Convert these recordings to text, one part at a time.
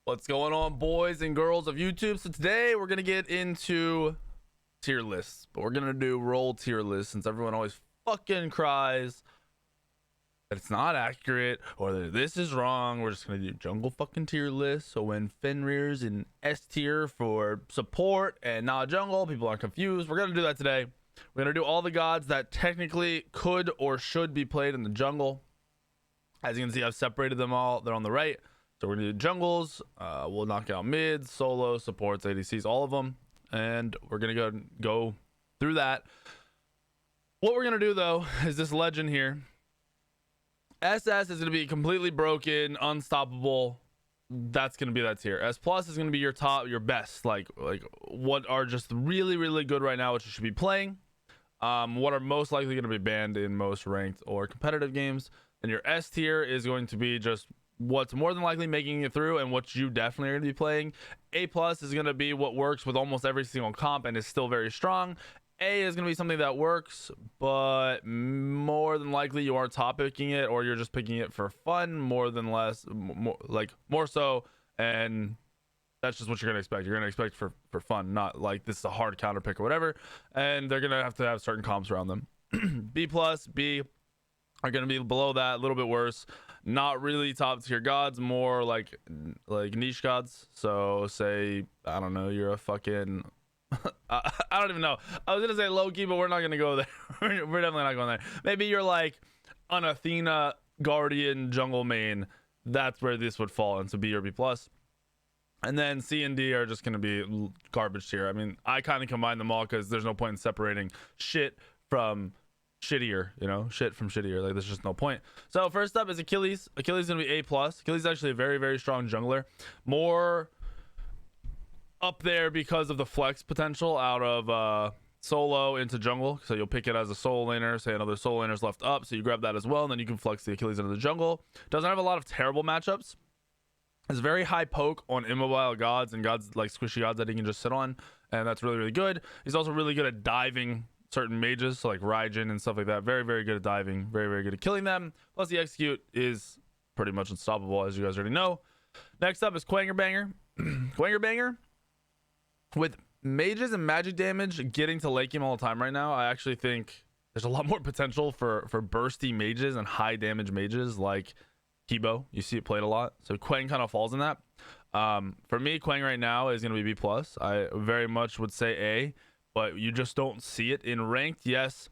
What's going on, boys and girls of YouTube? So today we're gonna get into tier lists, but we're gonna do role tier lists since everyone always fucking cries that it's not accurate or that this is wrong. We're just gonna do jungle fucking tier lists. So when Fenrir's in S tier for support and not jungle, people aren't confused. We're gonna do that today. We're gonna do all the gods that technically could or should be played in the jungle. As you can see, I've separated them all. They're on the right. So we're gonna do jungles. We'll knock out mids, solo, supports, ADCs, all of them, and we're gonna go through that. What we're gonna do though is this legend here. SS is gonna be completely broken, unstoppable. That's gonna be that tier. S plus is gonna be your top, your best, like what are just really good right now, which you should be playing. What are most likely gonna be banned in most ranked or competitive games. And your S tier is going to be just what's more than likely making it through and what you definitely are going to be playing. A plus is going to be what works with almost every single comp and is still very strong. A is going to be something that works, but more than likely you are top picking it or you're just picking it for fun more so, and that's just what you're going to expect. You're going to expect for fun, not like this is a hard counter pick or whatever, and they're going to have certain comps around them. B plus, B are going to be below that, a little bit worse. Not really top tier gods, more like niche gods. So say, I don't know, you're a fucking I don't even know. I was gonna say Loki, but we're not gonna go there. We're definitely not going there. Maybe you're like an Athena guardian jungle main. That's where this would fall into B or B plus. And then C and D are just gonna be garbage tier. I mean, I kind of combine them all because there's no point in separating shit from shittier, shit from shittier. Like there's just no point. So first up is Achilles. Achilles is gonna be A plus. Achilles is actually a very strong jungler, more up there because of the flex potential out of solo into jungle. So you'll pick it as a solo laner, say another solo laner's left up, so you grab that as well, and then you can flex the Achilles into the jungle. Doesn't have a lot of terrible matchups. It's very high poke on immobile gods and gods like squishy gods that he can just sit on, and that's really good. He's also really good at diving certain mages, so like Raijin and stuff like that. Very good at diving, very good at killing them. Plus the execute is pretty much unstoppable, as you guys already know. Next up is Quanger Banger. Quanger Banger, with mages and magic damage getting to late game all the time right now, I actually think there's a lot more potential for bursty mages and high damage mages like Kibo. You see it played a lot, so Quang kind of falls in that. For me, Quang right now is going to be B plus. I very much would say A, but you just don't see it in ranked. Yes,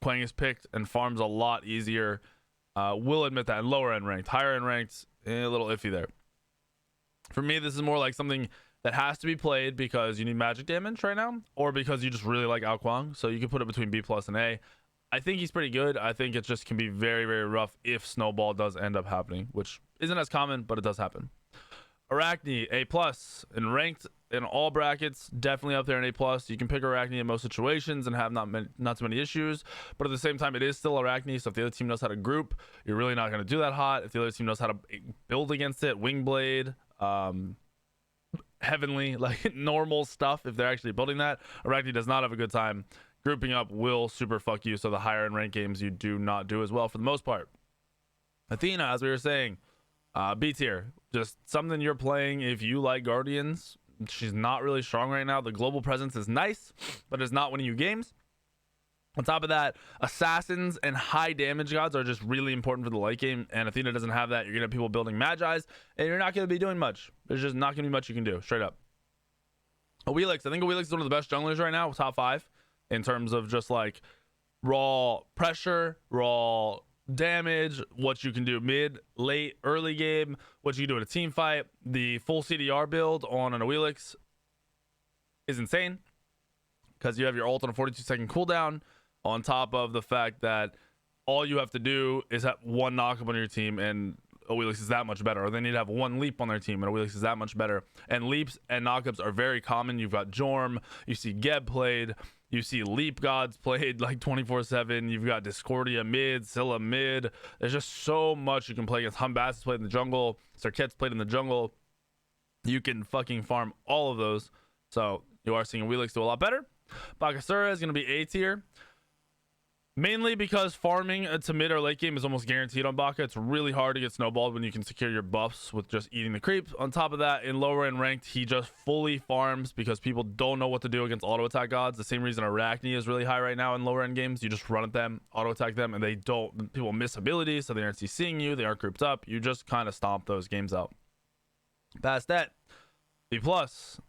Quang is picked and farms a lot easier. Will admit that. In lower end ranked, higher end ranked, a little iffy there. For me, this is more like something that has to be played because you need magic damage right now, or because you just really like Ao Kuang. So you can put it between B plus and A. I think he's pretty good. I think it just can be very rough if Snowball does end up happening, which isn't as common, but it does happen. Arachne, A plus. In ranked, in all brackets, definitely up there in A plus. You can pick Arachne in most situations and have not too many issues, but at the same time, it is still Arachne. So if the other team knows how to group, you're really not going to do that hot. If the other team knows how to build against it, Wingblade, Heavenly, like normal stuff, if they're actually building that, Arachne does not have a good time. Grouping up will super fuck you. So the higher end rank games, you do not do as well for the most part. Athena, as we were saying, B tier, just something you're playing if you like Guardians. She's not really strong right now. The global presence is nice, but it's not winning you games. On top of that, assassins and high damage gods are just really important for the late game, and Athena doesn't have that. You're gonna have people building Magi's, and you're not gonna be doing much. There's just not gonna be much you can do, straight up. Awilix, I think Awilix is one of the best junglers right now, top 5 in terms of just like raw pressure, raw damage, what you can do mid, late, early game, what you can do in a team fight. The full CDR build on an Awilix is insane because you have your ult on a 42-second cooldown, on top of the fact that all you have to do is have one knockup on your team, and Awilix is that much better. Or they need to have one leap on their team, and Awilix is that much better. And leaps and knockups are very common. You've got Jorm, you see Geb played, you see leap gods played like 24/7. You've got Discordia mid, Scylla mid. There's just so much you can play against. Humbass played in the jungle, Serket's played in the jungle. You can fucking farm all of those. So you are seeing Awilix do a lot better. Bakasura is going to be A tier. Mainly because farming to mid or late game is almost guaranteed on Baka. It's really hard to get snowballed when you can secure your buffs with just eating the creep. On top of that, in lower end ranked, he just fully farms because people don't know what to do against auto attack gods. The same reason Arachne is really high right now in lower end games. You just run at them, auto attack them, and people miss abilities, so they aren't CCing you, they aren't grouped up. You just kind of stomp those games out. Bastet, B+,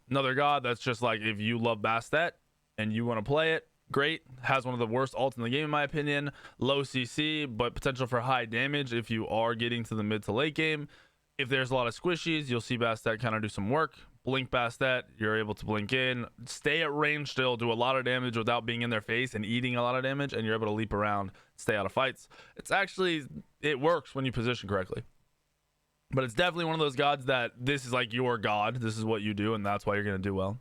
another god that's just like, if you love Bastet and you want to play it, great. Has one of the worst ults in the game in my opinion. Low CC, but potential for high damage if you are getting to the mid to late game. If there's a lot of squishies, you'll see Bastet kind of do some work. Blink Bastet, you're able to blink in, stay at range still, do a lot of damage without being in their face and eating a lot of damage, and you're able to leap around, stay out of fights. It works when you position correctly. But it's definitely one of those gods that this is like your god. This is what you do, and that's why you're going to do well.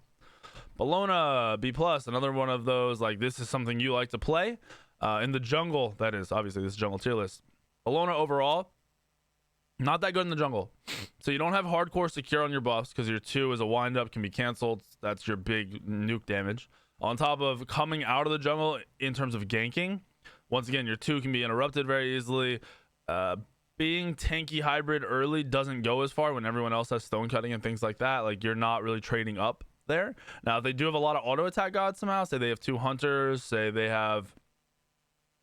Bellona, B+, another one of those, like, this is something you like to play. In the jungle, that is, obviously, this is jungle tier list. Bellona overall, not that good in the jungle. So you don't have hardcore secure on your buffs because your 2 is a wind-up, can be canceled. That's your big nuke damage. On top of coming out of the jungle in terms of ganking, once again, your 2 can be interrupted very easily. Being tanky hybrid early doesn't go as far when everyone else has stone cutting and things like that. Like, you're not really trading up there. Now, if they do have a lot of auto attack gods somehow, say they have 2 hunters, say they have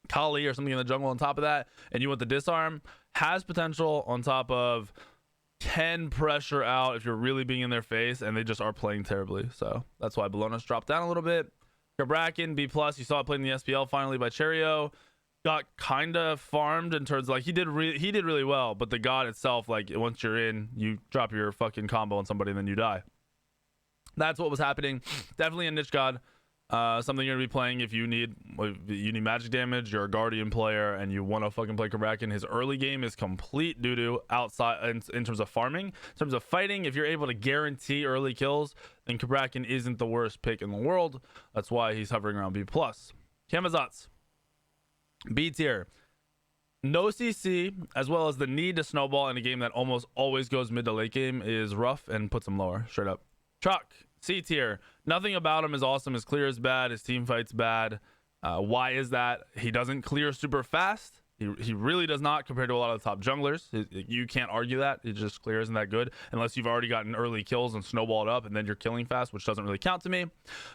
Kali or something in the jungle on top of that, and you want the disarm, has potential on top of 10 pressure out if you're really being in their face, and they just are playing terribly. So that's why Bellona's dropped down a little bit. Krabraken, B+, you saw it played in the SPL finally by Cherio. Got kind of farmed in terms of, like, he did really well, but the god itself, like, once you're in, you drop your fucking combo on somebody and then you die. That's what was happening. Definitely a niche god. Something you're gonna be playing if you need magic damage, you're a guardian player, and you want to fucking play Krabraken. His early game is complete doo-doo outside in terms of farming. In terms of fighting, if you're able to guarantee early kills, then Krabraken isn't the worst pick in the world. That's why he's hovering around B+. Camazotz, B tier. No CC, as well as the need to snowball in a game that almost always goes mid to late game, is rough and puts him lower, straight up. Chuck, C tier. Nothing about him is awesome. His clear is bad. His team fight's bad. Why is that? He doesn't clear super fast. He really does not compared to a lot of the top junglers. You can't argue that. It just clear isn't that good unless you've already gotten early kills and snowballed up and then you're killing fast, which doesn't really count to me.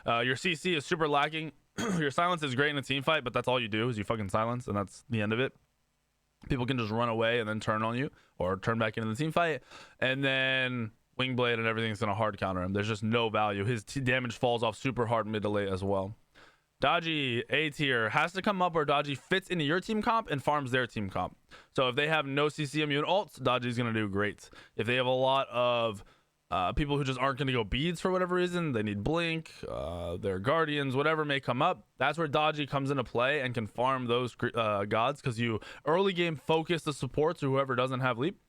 Your CC is super lacking. Your silence is great in a team fight, but that's all you do is you fucking silence, and that's the end of it. People can just run away and then turn on you or turn back into the team fight, and then Wingblade and everything's gonna hard counter him. There's just no value. His damage falls off super hard mid to late as well. Dodgy, A tier, has to come up where Dodgy fits into your team comp and farms their team comp. So if they have no CC immune ults, Dodgy's gonna do great. If they have a lot of people who just aren't gonna go beads for whatever reason, they need blink, their guardians, whatever may come up, that's where Dodgy comes into play and can farm those gods, because you early game focus the supports or whoever doesn't have leap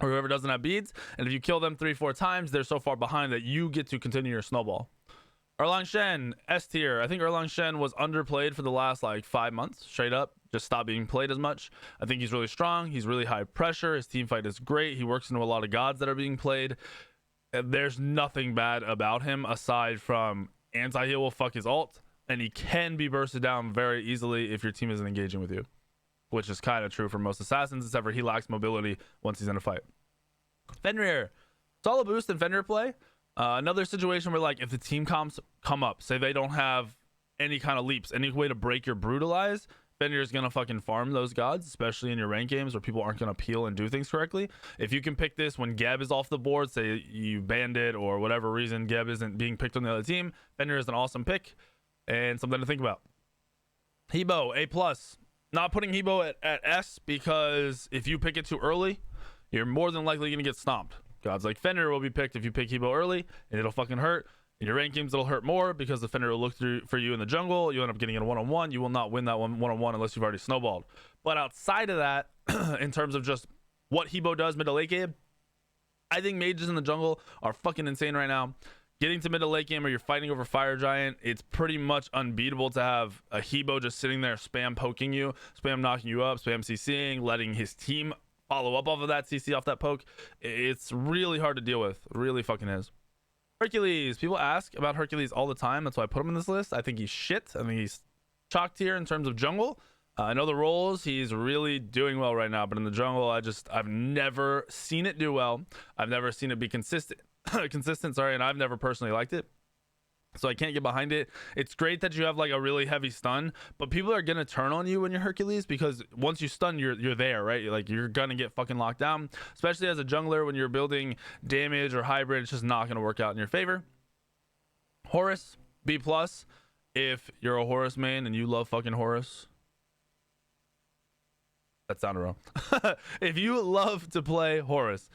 or whoever doesn't have beads, and if you kill them 3-4 times, they're so far behind that you get to continue your snowball. Erlang Shen, S tier. I think Erlang Shen was underplayed for the last like 5 months, straight up. Just stopped being played as much. I think he's really strong. He's really high pressure. His team fight is great. He works into a lot of gods that are being played. There's nothing bad about him aside from anti-heal will fuck his ult, and he can be bursted down very easily if your team isn't engaging with you, which is kind of true for most assassins, except for he lacks mobility once he's in a fight. Fenrir. It's all a boost in Fenrir play. Another situation where, like, if the team comps come up, say they don't have any kind of leaps, any way to break your brutalize, Fenrir is gonna fucking farm those gods, especially in your rank games where people aren't gonna peel and do things correctly. If you can pick this when Geb is off the board, say you banned it or whatever reason Geb isn't being picked on the other team, Fenrir is an awesome pick and something to think about. Hebo, A+. Not putting Hebo at S because if you pick it too early, you're more than likely gonna get stomped. Gods like Fenrir will be picked if you pick Hebo early, and it'll fucking hurt. In your rank games, it'll hurt more because the Fenrir will look through for you in the jungle. You end up getting in a one-on-one. You will not win that one-on-one unless you've already snowballed. But outside of that, in terms of just what Hebo does mid to late game, I think mages in the jungle are fucking insane right now. Getting to mid to late game where you're fighting over Fire Giant, it's pretty much unbeatable to have a Hebo just sitting there spam poking you, spam knocking you up, spam CCing, letting his team follow up off of that CC off that poke. It's really hard to deal with. It really fucking is. Hercules. People ask about Hercules all the time. That's why I put him in this list. I think he's shit. I think he's chalk tier in terms of jungle. I know the roles, he's really doing well right now, but in the jungle, I've never seen it do well. I've never seen it be consistent, and I've never personally liked it. So I can't get behind it. It's great that you have like a really heavy stun, but people are gonna turn on you when you're Hercules, because once you stun, you're there, right? Like you're gonna get fucking locked down, especially as a jungler when you're building damage or hybrid. It's just not gonna work out in your favor. Horace, B+. If you're a Horace main and you love fucking Horace. That sounded wrong. If you love to play Horace,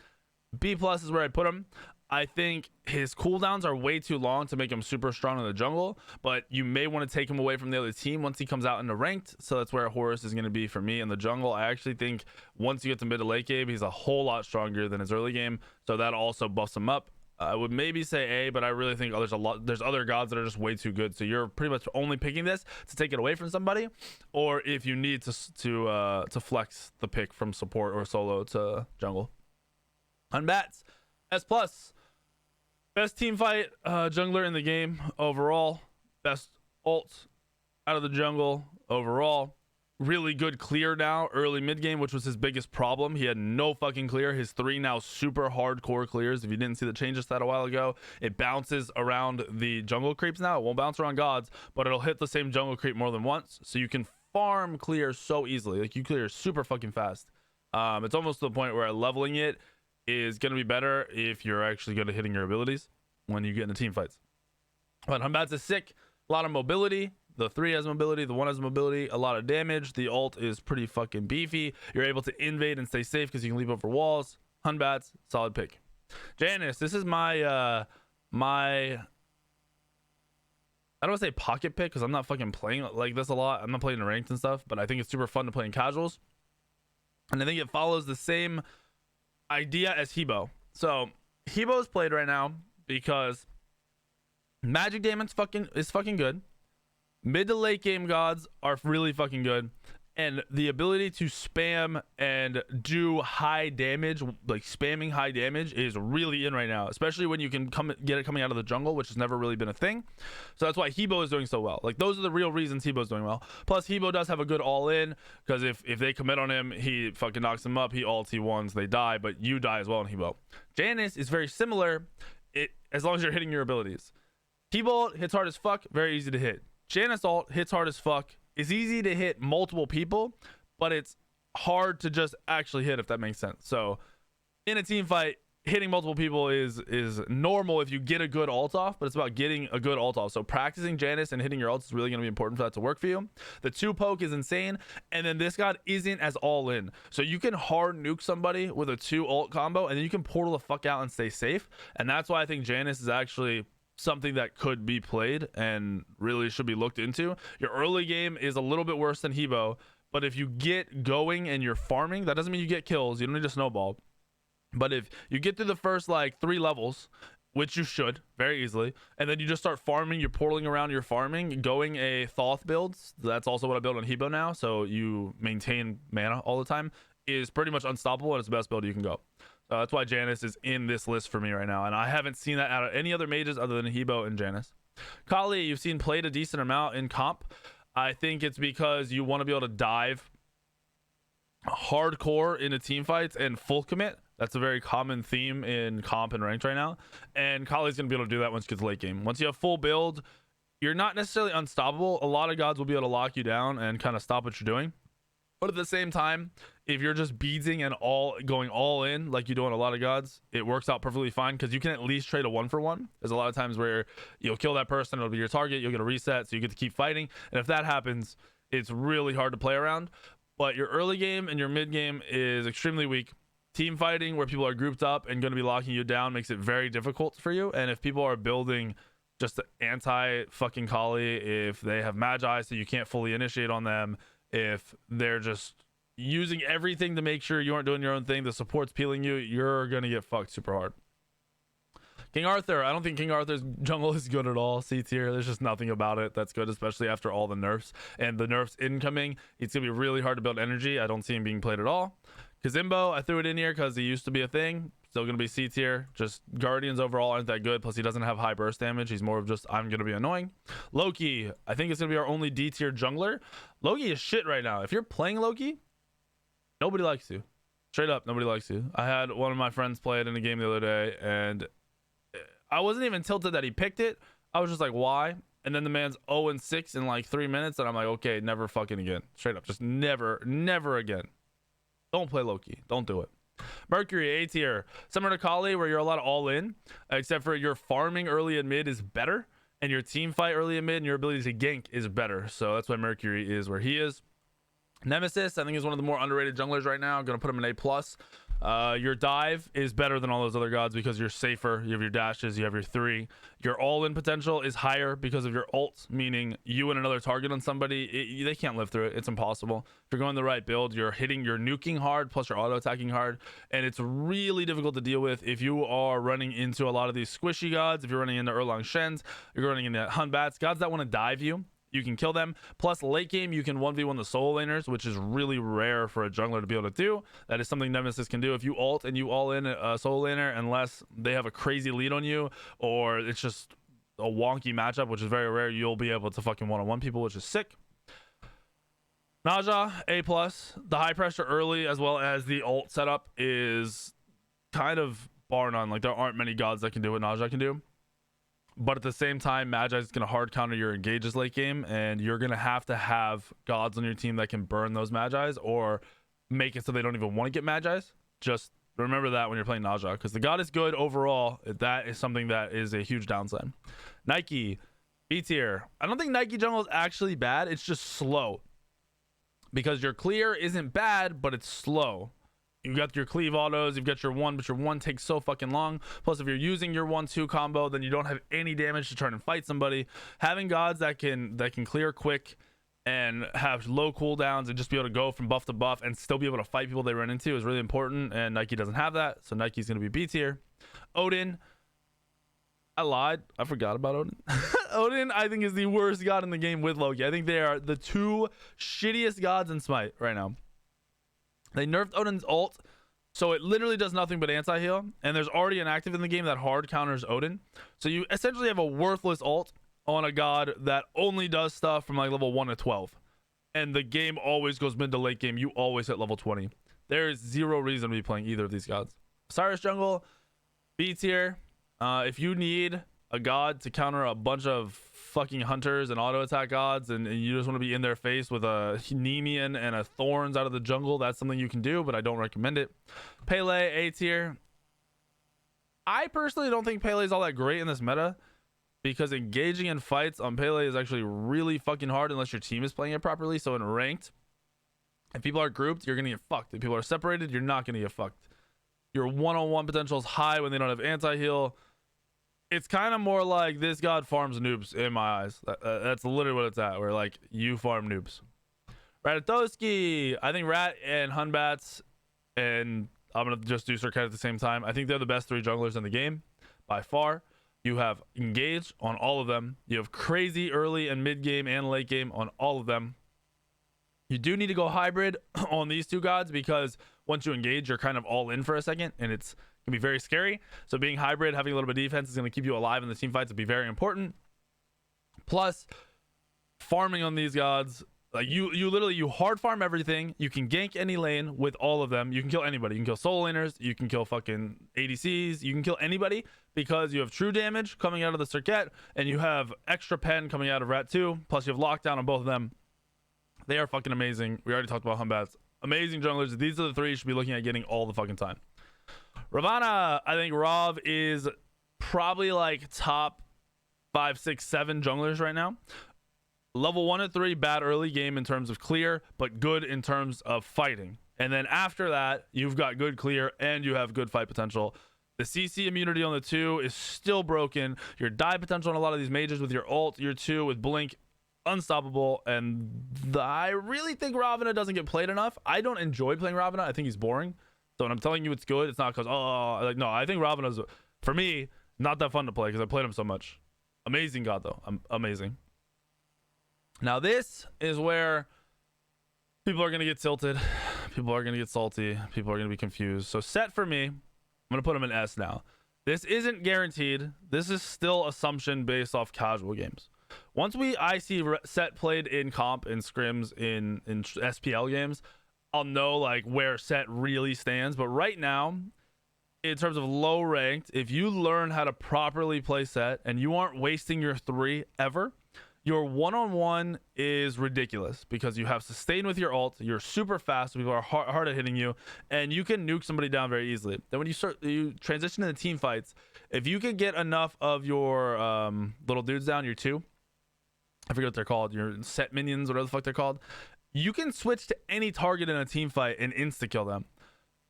B+ is where I put him. I think his cooldowns are way too long to make him super strong in the jungle, but you may want to take him away from the other team once he comes out into ranked. So that's where Horace is going to be for me in the jungle. I actually think once you get to mid to late game, he's a whole lot stronger than his early game. So that also buffs him up. I would maybe say A, but I really think there's other gods that are just way too good. So you're pretty much only picking this to take it away from somebody, or if you need to flex the pick from support or solo to jungle. On bats, S+. Best team fight jungler in the game overall. Best ult out of the jungle overall. Really good clear now early mid game, which was his biggest problem. He had no fucking clear. His 3 now super hardcore clears. If you didn't see the changes that a while ago, it bounces around the jungle creeps now. It won't bounce around gods, but it'll hit the same jungle creep more than once, so you can farm clear so easily. Like you clear super fucking fast. It's almost to the point where leveling it is going to be better if you're actually good at hitting your abilities when you get into team fights. But Humbat's is sick. A lot of mobility. The 3 has mobility, the 1 has mobility, a lot of damage. The ult is pretty fucking beefy. You're able to invade and stay safe because you can leap over walls. Hunbats, solid pick. Janus, this is my I don't want to say pocket pick because I'm not fucking playing like this a lot. I'm not playing in ranked and stuff, but I think it's super fun to play in casuals. And I think it follows the same idea as Hebo. So Hebo is played right now because magic damage is fucking good. Mid to late game gods are really fucking good, and the ability to spam and do high damage, like spamming high damage, is really in right now, especially when you can get it coming out of the jungle, which has never really been a thing. So that's why Hebo is doing so well. Like those are the real reasons Hebo is doing well. Plus Hebo does have a good all in, because if they commit on him, he fucking knocks them up. He ults, he ones, they die, but you die as well in Hebo. Janus is very similar, as long as you're hitting your abilities. Hebo hits hard as fuck, very easy to hit. Janus ult hits hard as fuck. It's easy to hit multiple people, but it's hard to just actually hit, if that makes sense. So in a team fight, hitting multiple people is normal if you get a good ult off, but it's about getting a good ult off. So practicing Janus and hitting your ults is really going to be important for that to work for you. The 2 poke is insane, and then this god isn't as all in. So you can hard nuke somebody with a 2 ult combo, and then you can portal the fuck out and stay safe. And that's why I think Janus is actually something that could be played and really should be looked into. Your early game is a little bit worse than Hebo, but if you get going and you're farming, that doesn't mean you get kills. You don't need to snowball. But if you get through the first like 3 levels, which you should very easily, and then you just start farming, you're portaling around your farming, going a Thoth builds, that's also what I build on Hebo now, so you maintain mana all the time, is pretty much unstoppable, and it's the best build you can go. That's why Janus is in this list for me right now, and I haven't seen that out of any other mages other than Hebo and Janus. Kali, you've seen played a decent amount in comp. I think it's because you want to be able to dive hardcore into team fights and full commit. That's a very common theme in comp and ranked right now, and Kali's going to be able to do that once you get to late game. Once you have full build, you're not necessarily unstoppable. A lot of gods will be able to lock you down and kind of stop what you're doing. But at the same time, if you're just beadsing and going all in like you do on a lot of gods, it works out perfectly fine because you can at least trade a 1-for-1. There's a lot of times where you'll kill that person, it'll be your target, you'll get a reset, so you get to keep fighting. And if that happens, it's really hard to play around. But your early game and your mid game is extremely weak. Team fighting where people are grouped up and going to be locking you down makes it very difficult for you. And if people are building just anti-fucking Kali, if they have Magi so you can't fully initiate on them, if they're just using everything to make sure you aren't doing your own thing, the support's peeling you, you're gonna get fucked super hard. King Arthur, I don't think King Arthur's jungle is good at all. C tier, there's just nothing about it that's good, especially after all the nerfs and the nerfs incoming. It's gonna be really hard to build energy. I don't see him being played at all. Kazimbo, I threw it in here because he used to be a thing. still going to be C tier. Just Guardians overall aren't that good. Plus, he doesn't have high burst damage. He's more of just, I'm going to be annoying. Loki, I think it's going to be our only D tier jungler. Loki is shit right now. If you're playing Loki, nobody likes you. Straight up, nobody likes you. I had one of my friends play it in a game the other day, and I wasn't even tilted that he picked it. I was just like, why? And then the man's 0-6 in like 3 minutes, and I'm like, okay, never fucking again. Straight up, just never again. Don't play Loki. Don't do it. Mercury, A tier. Similar to Kali, where you're a lot of all in, except for your farming early and mid is better, and your team fight early and mid, and your ability to gank is better. So that's why Mercury is where he is. Nemesis, I think, is one of the more underrated junglers right now. I'm going to put him in A+. Your dive is better than all those other gods because you're safer. You have your dashes, you have your 3. Your all-in potential is higher because of your ult, meaning you and another target on somebody, they can't live through it. It's impossible. If you're going the right build, you're nuking hard, plus you're auto-attacking hard, and it's really difficult to deal with if you are running into a lot of these squishy gods. If you're running into Erlang Shens, you're running into Hunbats, gods that want to dive you. You can kill them. Plus, late game, you can 1v1 the solo laners, which is really rare for a jungler to be able to do. That is something Nemesis can do. If you ult and you all in a solo laner, unless they have a crazy lead on you, or it's just a wonky matchup, which is very rare, you'll be able to fucking one-on-one people, which is sick. Naja, A+. The high pressure early, as well as the ult setup, is kind of bar none. Like, there aren't many gods that can do what Naja can do. But at the same time, Magi is going to hard counter your engages late game, and you're going to have gods on your team that can burn those Magi's or make it so they don't even want to get Magi's. Just remember that when you're playing Naja, because the god is good overall. That is something that is a huge downside. Nike, B tier. I don't think Nike jungle is actually bad. It's just slow. Because your clear isn't bad, but it's slow. You've got your cleave autos, you've got your 1, but your 1 takes so fucking long. Plus, if you're using your 1-2 combo, then you don't have any damage to turn and fight somebody. Having gods that can clear quick and have low cooldowns and just be able to go from buff to buff and still be able to fight people they run into is really important, and Nike doesn't have that, so Nike's going to be B tier. Odin, I lied. I forgot about Odin. Odin, I think, is the worst god in the game with Loki. I think they are the 2 shittiest gods in Smite right now. They nerfed Odin's ult, so it literally does nothing but anti-heal, and there's already an active in the game that hard counters Odin. So you essentially have a worthless ult on a god that only does stuff from like level 1 to 12. And the game always goes mid to late game. You always hit level 20. There is zero reason to be playing either of these gods. Osiris jungle, B tier. If you need a god to counter a bunch of fucking hunters and auto attack gods, and you just want to be in their face with a Nemean and a Thorns out of the jungle, that's something you can do, but I don't recommend it. Pele, A tier. I personally don't think Pele is all that great in this meta, because engaging in fights on Pele is actually really fucking hard unless your team is playing it properly. So in ranked, if people are grouped, you're gonna get fucked. If people are separated, you're not gonna get fucked. Your one-on-one potential is high when they don't have anti-heal. It's kind of more like this god farms noobs in my eyes. That's literally what it's at, where like you farm noobs. Ratatoski, I think Rat and Hunbats, and I'm gonna just do Circuit at the same time. I think they're the best 3 junglers in the game by far. You have engage on all of them. You have crazy early and mid game and late game on all of them. You do need to go hybrid on these 2 gods, because once you engage, you're kind of all in for a second, and it's can be very scary. So being hybrid, having a little bit of defense, is going to keep you alive in the team fights. It'll be very important. Plus, farming on these gods, like you literally hard farm everything. You can gank any lane with all of them. You can kill anybody. You can kill solo laners. You can kill fucking ADCs. You can kill anybody, because you have true damage coming out of the Circuit, and you have extra pen coming out of Rat 2. Plus, you have lockdown on both of them. They are fucking amazing. We already talked about Humbats. Amazing junglers. These are the 3 you should be looking at getting all the fucking time. Ravana, I think Rav is probably like top 5, 6, 7 junglers right now. Level 1 and 3, bad early game in terms of clear, but good in terms of fighting. And then after that, you've got good clear and you have good fight potential. The CC immunity on the 2 is still broken. Your dive potential on a lot of these mages with your ult, your 2 with blink, unstoppable. And I really think Ravana doesn't get played enough. I don't enjoy playing Ravana. I think he's boring. So when I'm telling you it's good, it's not because, oh, like, no, I think Ravana's, for me, not that fun to play because I played him so much. Amazing god, though. Amazing. Now, this is where people are going to get tilted. People are going to get salty. People are going to be confused. So set for me I'm going to put him in S now. This isn't guaranteed. This is still assumption based off casual games. Once I see Set played in comp, in scrims, in SPL games, I'll know like where Set really stands. But right now, in terms of low ranked, if you learn how to properly play Set and you aren't wasting your 3 ever, your one-on-one is ridiculous because you have sustain with your ult, you're super fast, so people are hard at hitting you, and you can nuke somebody down very easily. Then when you transition into team fights, if you can get enough of your little dudes down, your 2, I forget what they're called, your Set minions, whatever the fuck they're called, you can switch to any target in a team fight and insta-kill them.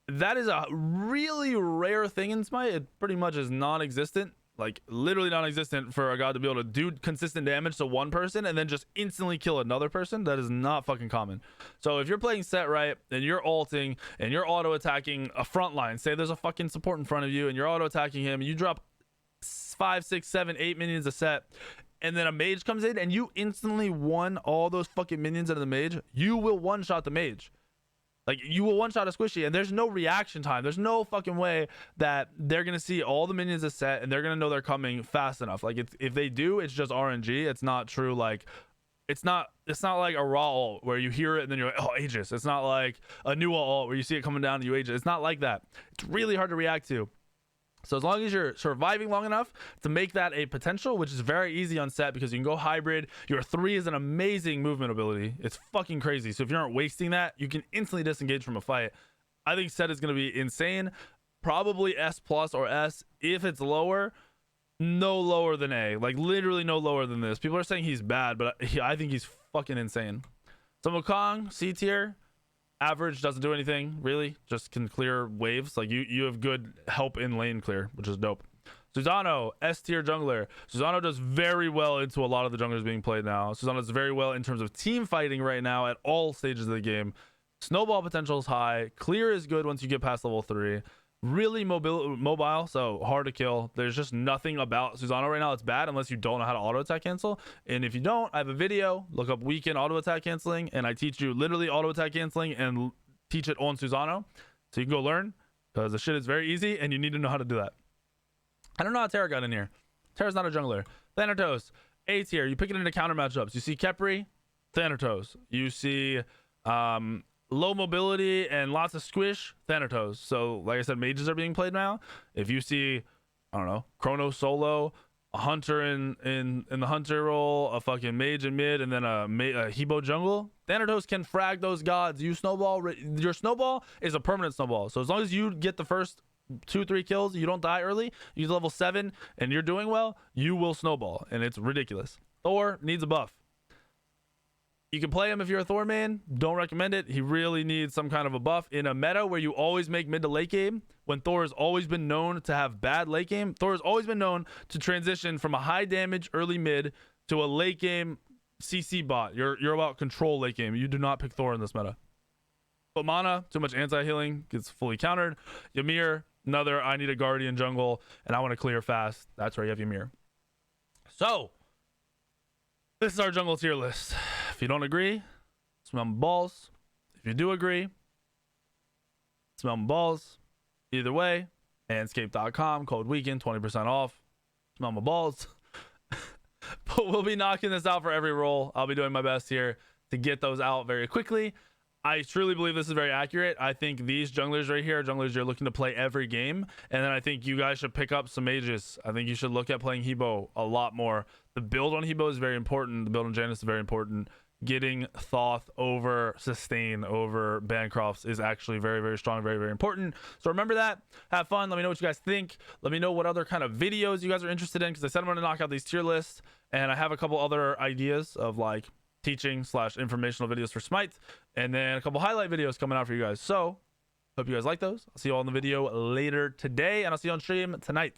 That is a really rare thing in Smite. It pretty much is non-existent. Like literally non-existent for a god to be able to do consistent damage to one person and then just instantly kill another person. That is not fucking common. So if you're playing Set right and you're ulting and you're auto attacking a front line, say there's a fucking support in front of you and you're auto attacking him, and you drop 5, 6, 7, 8 minions a set, and then a mage comes in and you instantly won all those fucking minions into the mage, you will one-shot the mage. Like, you will one-shot a squishy, and there's no reaction time. There's no fucking way that they're going to see all the minions a set, and they're going to know they're coming fast enough. Like, if they do, it's just RNG. It's not true, like... It's not like a raw ult where you hear it and then you're like, oh, Aegis. It's not like a new ult where you see it coming down and you Aegis. It's not like that. It's really hard to react to. So as long as you're surviving long enough to make that a potential, which is very easy on Set because you can go hybrid. Your 3 is an amazing movement ability. It's fucking crazy. So if you aren't wasting that, you can instantly disengage from a fight. I think Set is going to be insane. Probably S+ or S. If it's lower, no lower than A. Like literally no lower than this. People are saying he's bad, but I think he's fucking insane. So Wukong, C tier. Average, doesn't do anything really, just can clear waves. Like you have good help in lane clear, which is dope. Susano, S tier jungler. Susano does very well into a lot of the junglers being played now. Susano does very well in terms of team fighting right now at all stages of the game. Snowball potential is high. Clear is good once you get past level 3. Really mobile, so hard to kill. There's just nothing about Susano right now that's bad unless you don't know how to auto attack cancel. And if you don't, I have a video. Look up weekend auto attack canceling, and I teach you literally auto attack canceling and teach it on Susano, so you can go learn because the shit is very easy and you need to know how to do that. I don't know how Terra got in here. Terra's not a jungler. Thanatos, A tier. You pick it into counter matchups. You see Khepri, Thanatos. You see low mobility and lots of squish, Thanatos. So like I said, mages are being played now. If you see, I don't know, Chrono solo, a hunter in the hunter role, a fucking mage in mid, and then a Hebo jungle, Thanatos can frag those gods. You snowball, your snowball is a permanent snowball. So as long as you get the first 2-3 kills, you don't die early, you get level 7 and you're doing well, you will snowball, and it's ridiculous. Thor needs a buff. You can play him if you're a Thor main. Don't recommend it. He really needs some kind of a buff in a meta where you always make mid to late game. When Thor has always been known to have bad late game, Thor has always been known to transition from a high damage early mid to a late game CC bot. You're about control late game. You do not pick Thor in this meta. But mana, too much anti-healing, gets fully countered. Ymir, another I need a guardian jungle and I want to clear fast. That's where you have Ymir. So this is our jungle tier list. If you don't agree, smell my balls. If you do agree, smell my balls. Either way, manscaped.com, code weekend, 20% off. Smell my balls. But we'll be knocking this out for every role. I'll be doing my best here to get those out very quickly. I truly believe this is very accurate. I think these junglers right here are junglers you're looking to play every game. And then I think you guys should pick up some mages. I think you should look at playing Hebo a lot more. The build on Hebo is very important. The build on Janus is very important. Getting Thoth over Sustain over Bancrofts is actually very, very strong, very, very important. So remember that. Have fun. Let me know what you guys think. Let me know what other kind of videos you guys are interested in, because I said I'm going to knock out these tier lists. And I have a couple other ideas of like teaching / informational videos for Smite, and then a couple highlight videos coming out for you guys. So hope you guys like those. I'll see you all in the video later today, and I'll see you on stream tonight.